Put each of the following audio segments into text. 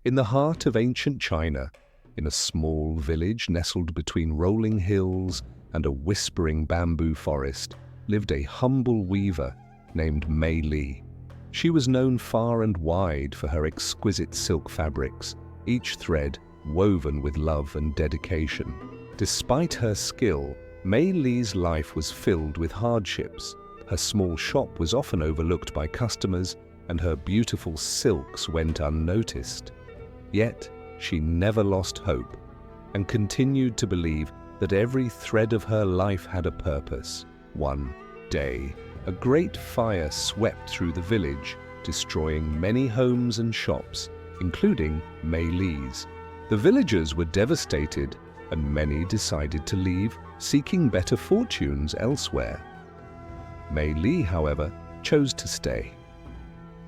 In the heart of ancient China, in a small village nestled between rolling hills and a whispering bamboo forest, lived a humble weaver named Mei Li. She was known far and wide for her exquisite silk fabrics, each thread woven with love and dedication. Despite her skill, Mei Li's life was filled with hardships. Her small shop was often overlooked by customers, and her beautiful silks went unnoticed. Yet, she never lost hope and continued to believe that every thread of her life had a purpose. One day, a great fire swept through the village, destroying many homes and shops, including Mei Li's. The villagers were devastated, and many decided to leave, seeking better fortunes elsewhere. Mei Li, however, chose to stay.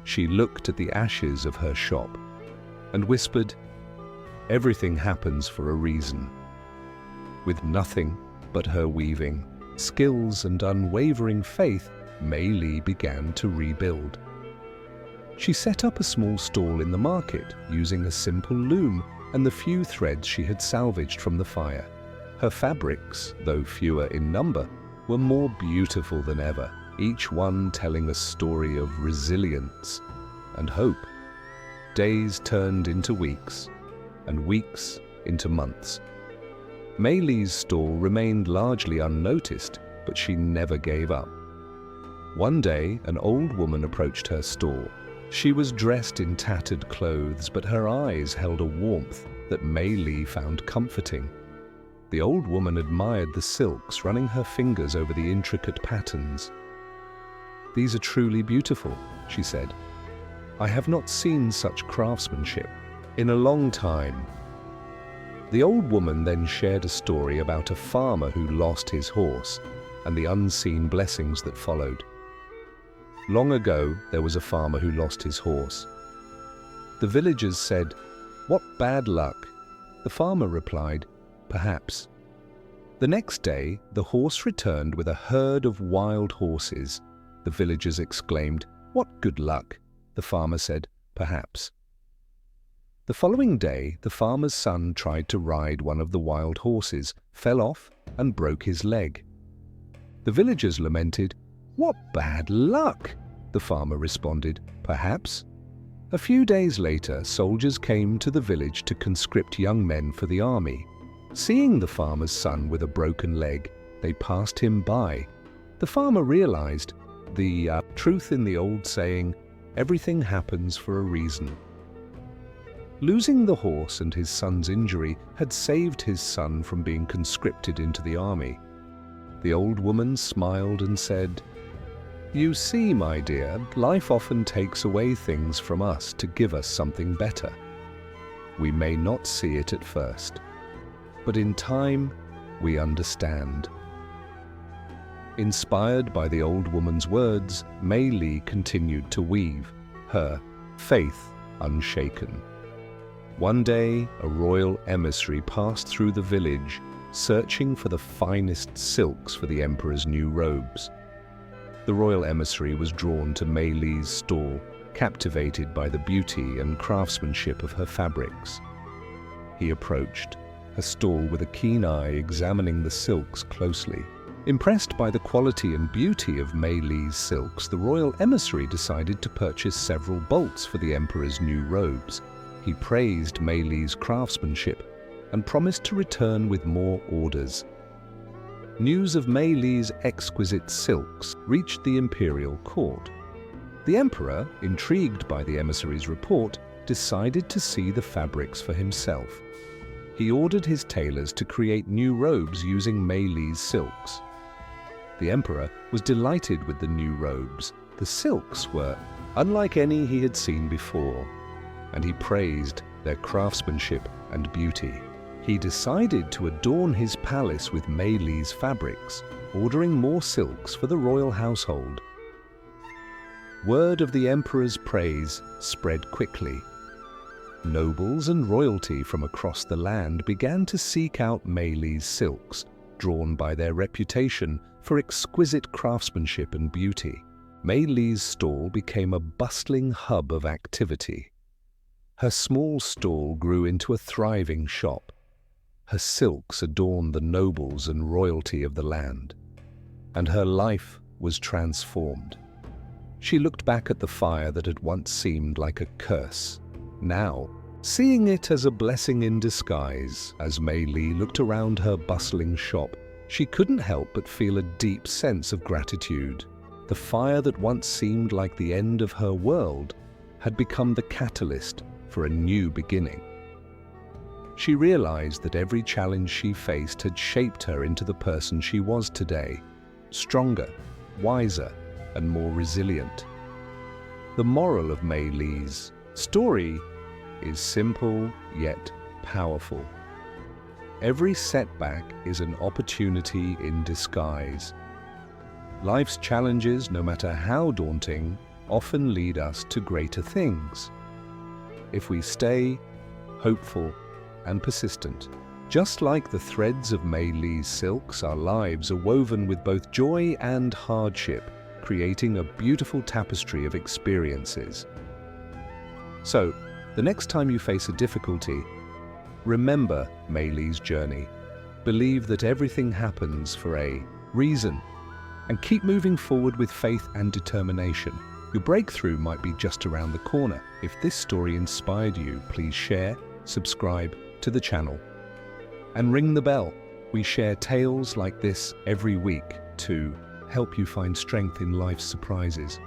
She looked at the ashes of her shop and whispered, "Everything happens for a reason." With nothing but her weaving, skills, and unwavering faith, Mei Li began to rebuild. She set up a small stall in the market using a simple loom and the few threads she had salvaged from the fire. Her fabrics, though fewer in number, were more beautiful than ever, each one telling a story of resilience and hope. Days turned into weeks, and weeks into months. Mei Li's stall remained largely unnoticed, but she never gave up. One day, an old woman approached her stall. She was dressed in tattered clothes, but her eyes held a warmth that Mei Li found comforting. The old woman admired the silks, running her fingers over the intricate patterns. "These are truly beautiful," she said. "I have not seen such craftsmanship in a long time." The old woman then shared a story about a farmer who lost his horse and the unseen blessings that followed. Long ago, there was a farmer who lost his horse. The villagers said, "What bad luck?" The farmer replied, "Perhaps." The next day, the horse returned with a herd of wild horses. The villagers exclaimed, "What good luck?" The farmer said, "Perhaps." The following day, the farmer's son tried to ride one of the wild horses, fell off, and broke his leg. The villagers lamented, "What bad luck?" The farmer responded, "Perhaps." A few days later, soldiers came to the village to conscript young men for the army. Seeing the farmer's son with a broken leg, they passed him by. The farmer realized the truth in the old saying, "Everything happens for a reason." Losing the horse and his son's injury had saved his son from being conscripted into the army. The old woman smiled and said, "You see, my dear, life often takes away things from us to give us something better. We may not see it at first, but in time we understand." Inspired by the old woman's words, Mei Li continued to weave, her faith unshaken. One day, a royal emissary passed through the village, searching for the finest silks for the emperor's new robes. The royal emissary was drawn to Mei Li's stall, captivated by the beauty and craftsmanship of her fabrics. He approached, her stall with a keen eye examining the silks closely. Impressed by the quality and beauty of Mei Li's silks, the royal emissary decided to purchase several bolts for the emperor's new robes. He praised Mei Li's craftsmanship and promised to return with more orders. News of Mei Li's exquisite silks reached the imperial court. The emperor, intrigued by the emissary's report, decided to see the fabrics for himself. He ordered his tailors to create new robes using Mei Li's silks. The emperor was delighted with the new robes. The silks were unlike any he had seen before, and he praised their craftsmanship and beauty. He decided to adorn his palace with Mei Li's fabrics, ordering more silks for the royal household. Word of the emperor's praise spread quickly. Nobles and royalty from across the land began to seek out Mei Li's silks, drawn by their reputation for exquisite craftsmanship and beauty. Mei Li's stall became a bustling hub of activity. Her small stall grew into a thriving shop. Her silks adorned the nobles and royalty of the land, and her life was transformed. She looked back at the fire that had once seemed like a curse, now seeing it as a blessing in disguise. As Mei Li looked around her bustling shop, she couldn't help but feel a deep sense of gratitude. The fire that once seemed like the end of her world had become the catalyst for a new beginning. She realized that every challenge she faced had shaped her into the person she was today, stronger, wiser, and more resilient. The moral of Mei Li's story is simple yet powerful. Every setback is an opportunity in disguise. Life's challenges, no matter how daunting, often lead us to greater things if we stay hopeful and persistent. Just like the threads of Mei Li's silks, our lives are woven with both joy and hardship, creating a beautiful tapestry of experiences. So, the next time you face a difficulty, remember Mei Li's journey. Believe that everything happens for a reason, and keep moving forward with faith and determination. Your breakthrough might be just around the corner. If this story inspired you, please share, subscribe to the channel, and ring the bell. We share tales like this every week to help you find strength in life's surprises.